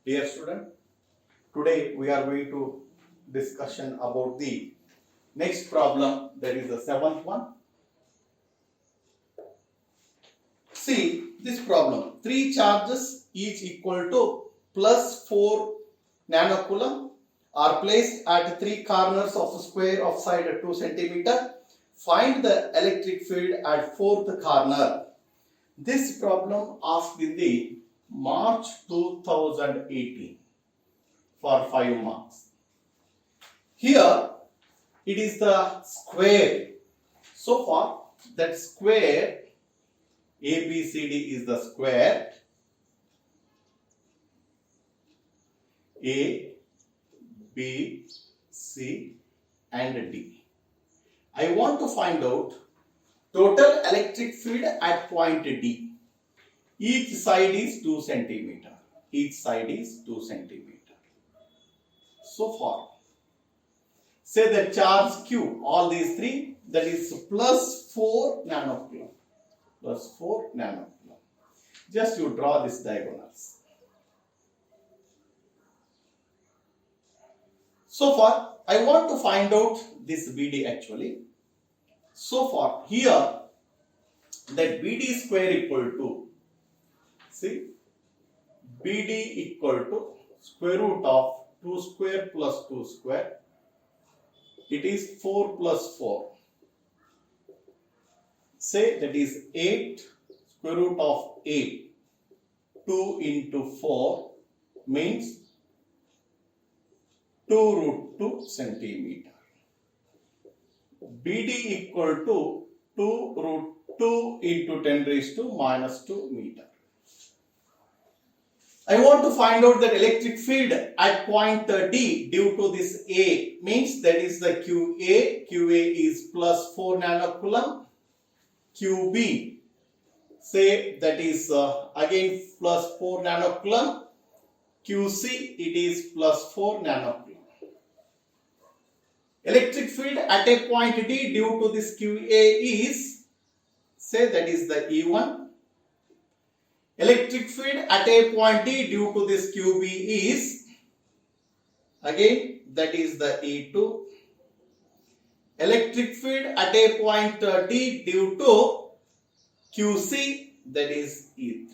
Dear student, today we are going to discussion about the next problem, that is the seventh one. See this problem, three charges each equal to plus 4 nanocoulomb are placed at three corners of a square of side 2 centimeter. Find the electric field at fourth corner. This problem asked in the March 2018 for 5 marks. Here it is the square. So far that square ABCD is the square A, B, C and D. I want to find out total electric field at point D. Each side is 2 centimeter. Each side is 2 centimeter. So far, say the charge Q, all these three, that is plus 4 nanocoulomb. Plus 4 nanocoulomb. Just you draw this diagonals. So far, I want to find out this BD actually. So far, here that BD square equal to, see, BD equal to square root of 2 square plus 2 square. It is 4 plus 4. Say that is 8 square root of 8. 2 into 4 means 2 root 2 centimeter. BD equal to 2 root 2 into 10 raised to minus 2 meter. I want to find out that electric field at point D due to this A, means that is the QA. QA is plus 4 nanocoulomb. QB, say that is again plus 4 nanocoulomb. QC, it is plus 4 nanocoulomb. Electric field at a point D due to this QA is, say that is the E1. Electric field at a point D due to this QB is, again that is the E2. Electric field at a point D due to QC, that is E3.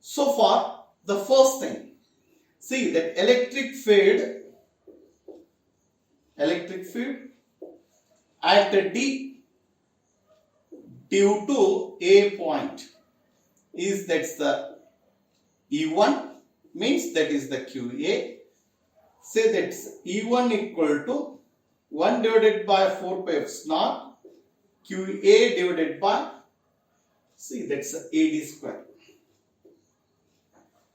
So far, the first thing, see that electric field at D due to A point is, that's the E1, means that is the QA. Say that's E1 equal to 1 divided by 4 pi epsilon QA divided by, see that's AD square.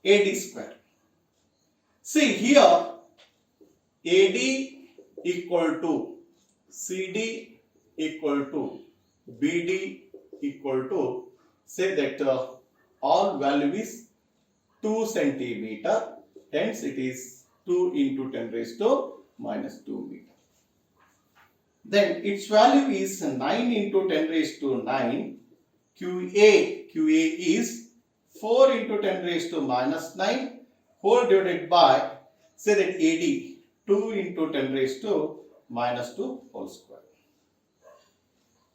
AD square. See here AD equal to CD equal to BD equal to, say that all value is 2 centimeter, hence it is 2 into 10 raised to minus 2 meter. Then its value is 9 into 10 raised to 9. QA is 4 into 10 raised to minus 9 whole divided by, say that AD 2 into 10 raised to minus 2 whole square.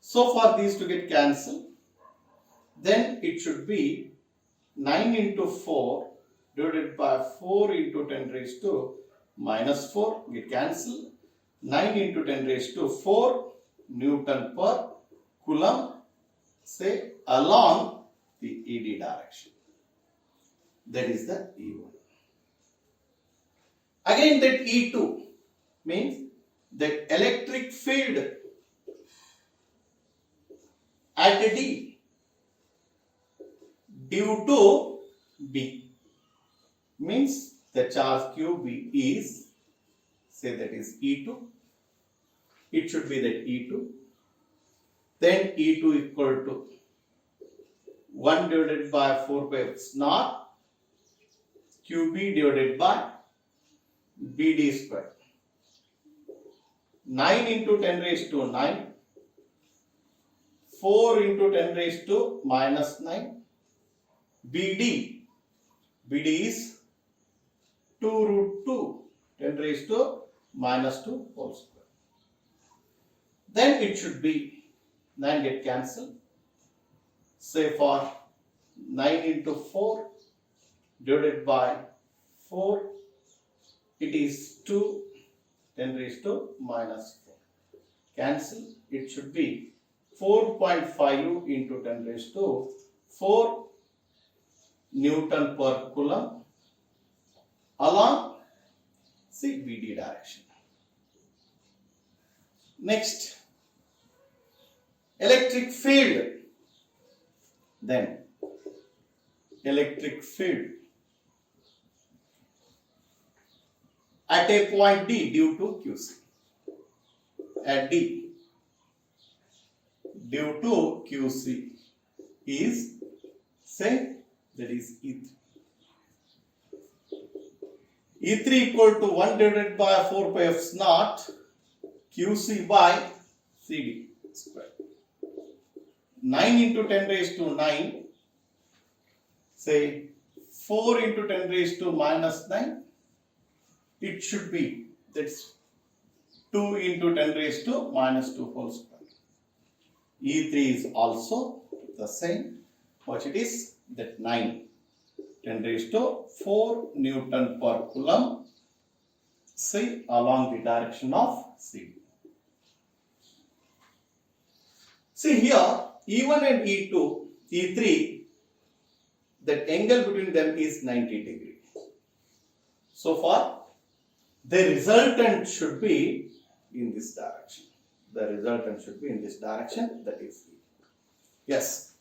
So far these to get cancelled, then it should be 9 into 4 divided by 4 into 10 raised to minus 4, get cancelled. 9 into 10 raised to 4 Newton per Coulomb, say along the ED direction. That is the E1. Again that E2 means that electric field at D due to B, means the charge QB is, say that is E2. It should be that E2. Then E2 equal to 1 divided by 4 pi epsilon QB divided by BD square. 9 into 10 raised to 9. 4 into 10 raised to minus 9. BD BD is 2 root 2 10 raised to minus 2 whole square. Then it should be 9 get cancelled. Say for 9 into 4 divided by 4, it is 2 10 raised to minus 4. Cancel, it should be 4.5 into 10 raised to 4 Newton per Coulomb along BD direction. Next, electric field. Then, electric field at a point D due to QC. At D due to QC is, say, that is E3. E3 equal to 1 divided by 4 pi f naught QC by CD square. 9 into 10 raised to 9, say 4 into 10 raised to minus 9, it should be, that's 2 into 10 raised to minus 2 whole square. E3 is also the same, what it is, that 9 10 raised to 4 Newton per Coulomb, say along the direction of CD. See here, E1 and E2, E3, that angle between them is 90 degrees. So far, the resultant should be in this direction. The resultant should be in this direction, that is E. Yes.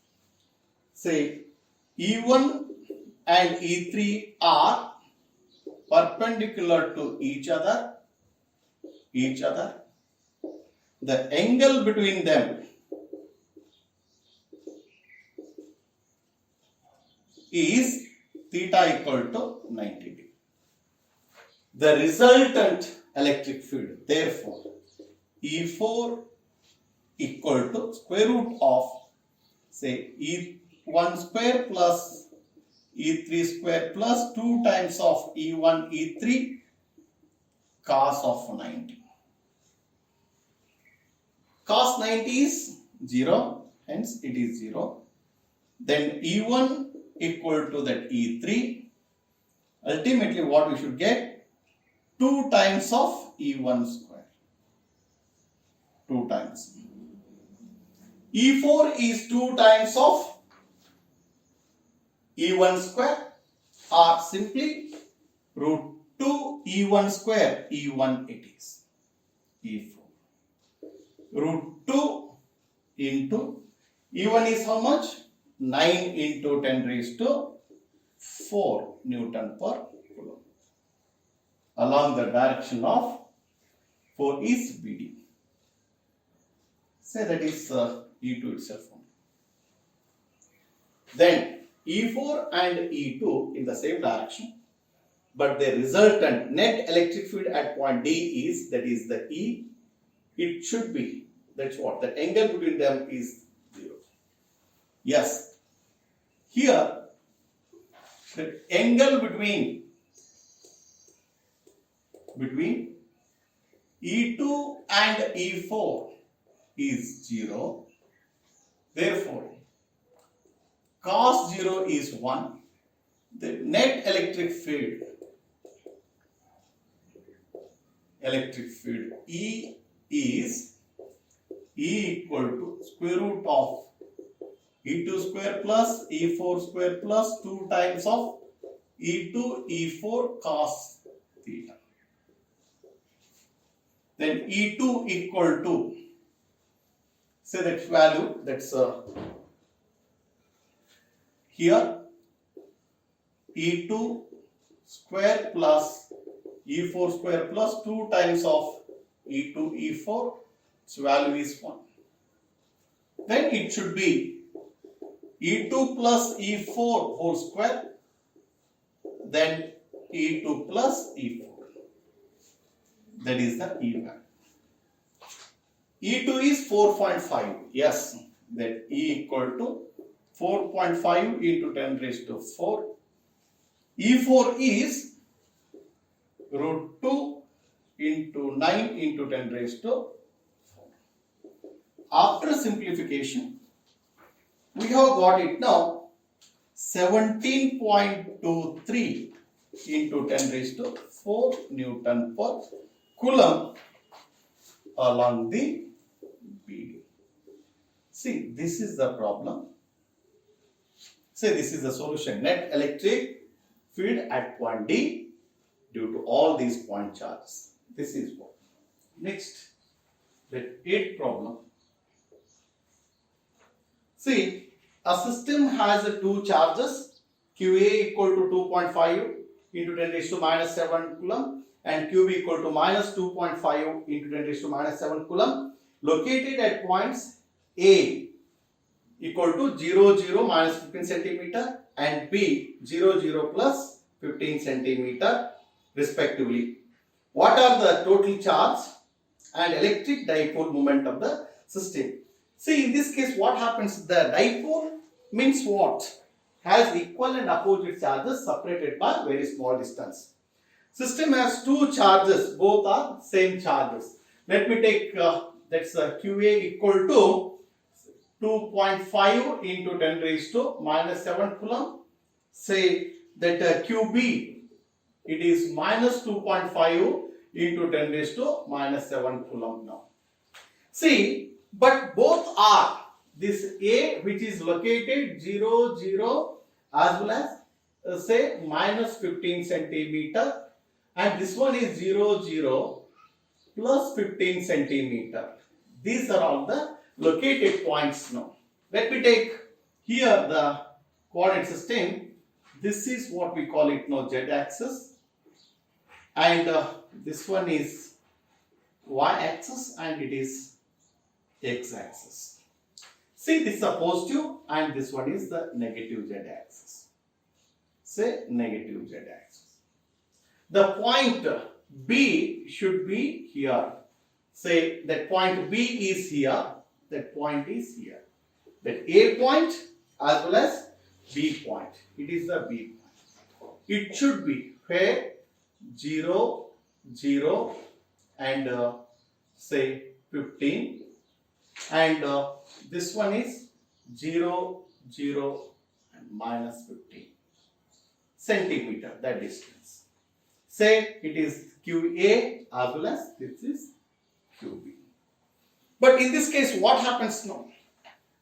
Say E1 and E3 are perpendicular to each other. The angle between them is theta equal to 90 degree. The resultant electric field, therefore, E4 equal to square root of, say, E1 square plus E3 square plus 2 times of E1 E3 cos of 90. Cos 90 is 0, hence it is 0. Then E1 equal to that E3. Ultimately what we should get? 2 times of E1 square. 2 times. E4 is 2 times of E1 square, or simply root 2 E1 square, E1 it is. E4. Root 2 into E1 is how much? 9 into 10 raised to 4 Newton per Coulomb. Along the direction of 4 is BD. Say that is E2 itself. Then E4 and E2 in the same direction, but the resultant net electric field at point D is, that is the E, it should be, that's what, the angle between them is 0. Yes, here the angle between E2 and E4 is 0, therefore cos 0 is 1. The net electric field E is E equal to square root of E2 square plus E4 square plus 2 times of E2 E4 cos theta. Then E2 equal to, say that value, that's here E2 square plus E4 square plus 2 times of E2 E4, its value is 1. Then it should be E2 plus E4 whole square, then E2 plus E4. That is the E value. E2 is 4.5. Yes, that E equal to 4.5 into 10 raised to 4 E4 is root 2 into 9 into 10 raised to 4. After simplification, we have got it now 17.23 into 10 raised to 4 Newton per Coulomb along the BD. See, this is the problem. Say this is the solution. Net electric field at point D due to all these point charges. This is what. Next, the 8th problem. See, a system has two charges, QA equal to 2.5 into 10 raised to minus 7 Coulomb and QB equal to minus 2.5 into 10 raised to minus 7 Coulomb, located at points A equal to 0, 0 minus 15 centimeter and B 0, 0 plus 15 centimeter respectively. What are the total charge and electric dipole moment of the system? See, in this case what happens? The dipole means what? Has equal and opposite charges separated by very small distance. System has two charges, both are same charges. Let me take that's QA equal to 2.5 into 10 raised to minus 7 Coulomb. Say that QB, it is minus 2.5 into 10 raised to minus 7 Coulomb now. See, but both are this A which is located 0, 0 as well as say minus 15 centimeter and this one is 0, 0 plus 15 centimeter. These are all the located points now. Let me take here the coordinate system. This is what we call it now Z axis and this one is Y axis and it is X axis. See, this is a positive and this one is the negative Z axis. Say negative Z axis. The point B should be here. Say that point B is here, that point is here. That A point as well as B point. It is the B point. It should be where 0, 0 and say 15 and this one is 0, 0 and minus 15 centimeter, that distance. Say it is QA as well as this is QB. But in this case what happens now?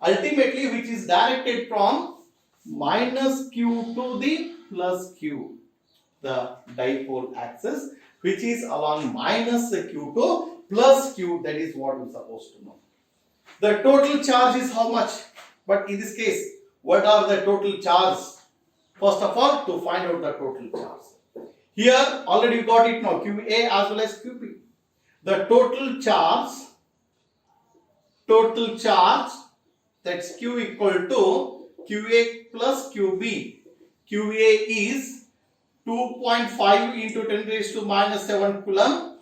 Ultimately which is directed from minus Q to the plus Q, the dipole axis which is along minus Q to plus Q, that is what we are supposed to know. The total charge is how much? But in this case, what are the total charges? First of all, to find out the total charge. Here already you got it now, QA as well as QB. The total charge that's Q equal to QA plus QB. QA is 2.5 into 10 raised to minus 7 Coulomb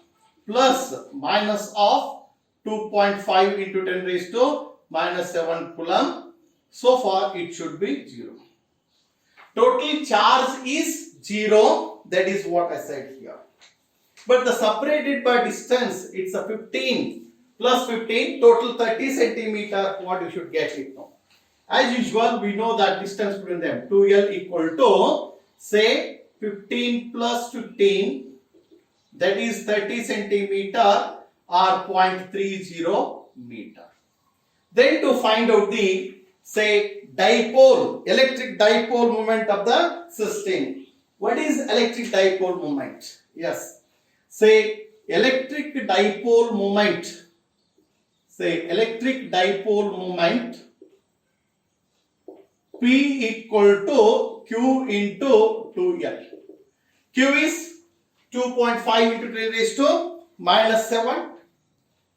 plus minus of 2.5 into 10 raised to minus 7 Coulomb. So far it should be 0. Total charge is 0. That is what I said here. But the separated by distance, it's a 15 plus 15, total 30 centimeter. What you should get it now. As usual, we know that distance between them 2L equal to say 15 plus 15, that is 30 centimeter or 0.30 meter. Then to find out the say dipole, electric dipole moment of the system. What is electric dipole moment? Yes. Say electric dipole moment. Say electric dipole moment P equal to Q into 2L. Q is 2.5 into 10 raised to minus 7.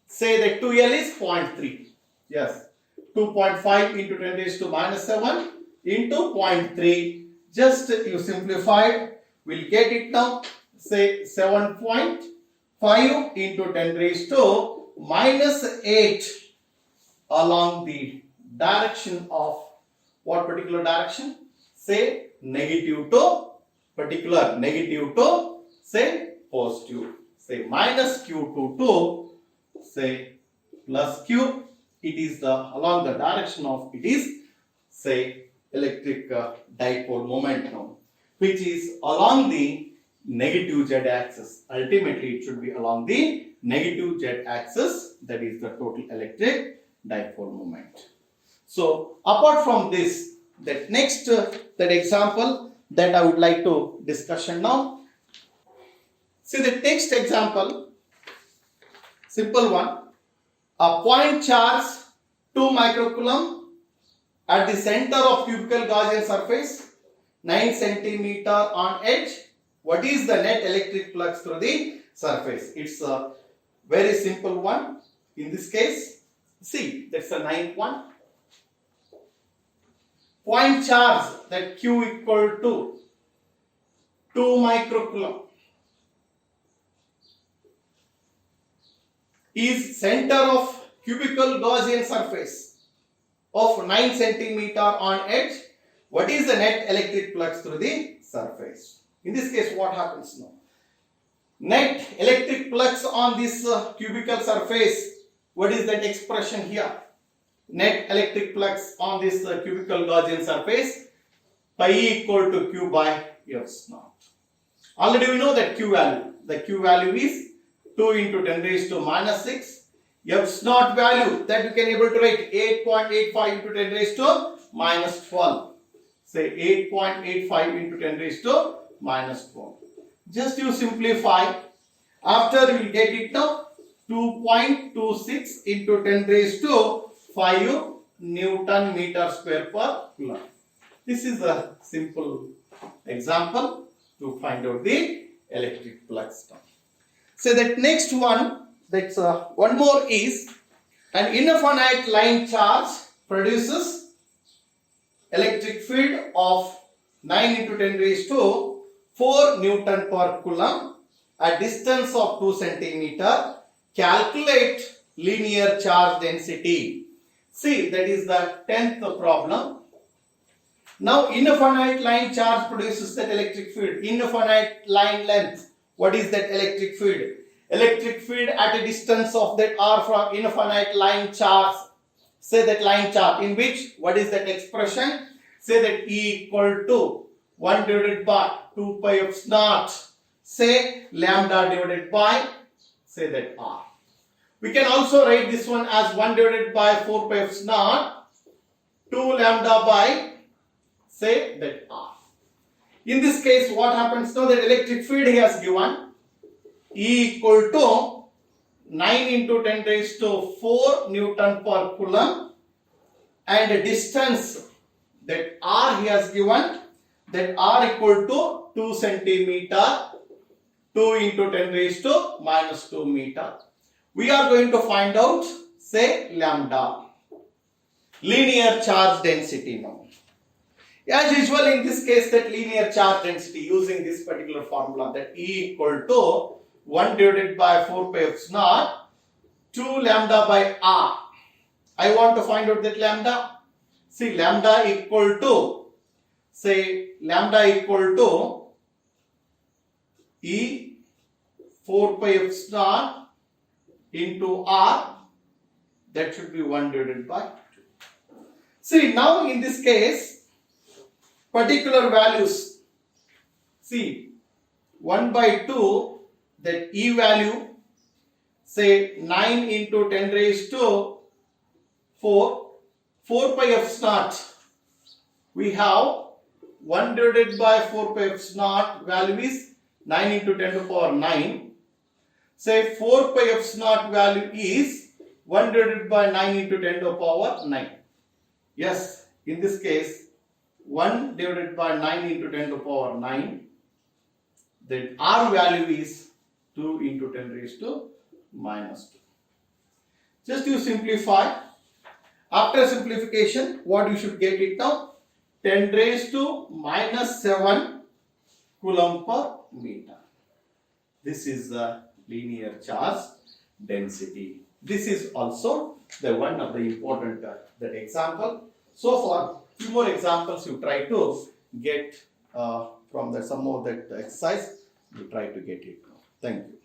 Say that 2L is 0.3. Yes. 2.5 into 10 raised to minus 7 into 0.3. Just you simplified, we'll get it now. Say 7.5 into 10 raised to minus 8 along the direction of what particular direction? Say negative to particular negative to say positive. Say minus Q to say plus Q. It is along the direction of it is say electric dipole moment now, which is along the negative z axis. Ultimately, it should be along the negative z axis. That is the total electric dipole moment. So, apart from this, that next that example that I would like to discussion now. See the next example, simple one. A point charge 2 microcoulomb at the center of cubical Gaussian surface, 9 centimeter on edge. What is the net electric flux through the surface? It's a very simple one. In this case, see, that's the ninth one. Point charge that Q equal to 2 microcoulomb is center of cubical Gaussian surface of 9 centimeter on edge. What is the net electric flux through the surface? In this case, what happens now? Net electric flux on this cubical surface. What is that expression here? Net electric flux on this cubical Gaussian surface, pi equal to Q by F naught. Already we know that Q value. The Q value is 2 into 10 raised to minus 6. F naught value that you can able to write 8.85 into 10 raised to minus 12. Say 8.85 into 10 raised to minus 12. Just you simplify. After you will get it now 2.26 into 10 raised to 5 Newton meter square per coulomb. This is a simple example to find out the electric flux. So that next one, that's one more is an infinite line charge produces electric field of 9 into 10 raised to 4 Newton per coulomb at distance of 2 centimeter. Calculate linear charge density. See, that is the 10th problem. Now, infinite line charge produces that electric field. Infinite line length. What is that electric field? Electric field at a distance of that r from infinite line charge. Say that line charge in which, what is that expression? Say that E equal to 1 divided by 2 pi f naught. Say lambda divided by, say that r. We can also write this one as 1 divided by 4 pi f naught, 2 lambda by, say that r. In this case, what happens now? That electric field he has given E equal to 9 into 10 raised to 4 Newton per coulomb, and a distance that r he has given, that r equal to 2 centimeter, 2 into 10 raised to minus 2 meter. We are going to find out, say, lambda, linear charge density now. As usual, in this case, that linear charge density using this particular formula, that E equal to 1 divided by 4 pi f naught, 2 lambda by r. I want to find out that lambda. See, lambda equal to, say, lambda equal to E 4 pi f naught into r, that should be 1 divided by 2. See, now in this case, particular values, see, 1 by 2, that E value, say 9 into 10 raised to 4, 4 pi f naught, we have 1 divided by 4 pi f naught value is 9 into 10 to the power 9. Say 4 pi f naught value is 1 divided by 9 into 10 to the power 9. Yes, in this case, 1 divided by 9 into 10 to the power 9. Then R value is 2 into 10 raised to minus 2. Just you simplify. After simplification, what you should get it now? 10 raised to minus 7 coulomb per meter. This is the linear charge density. This is also the one of the important that example. So far, few more examples you try to get from the some of that exercise, you try to get it. Thank you.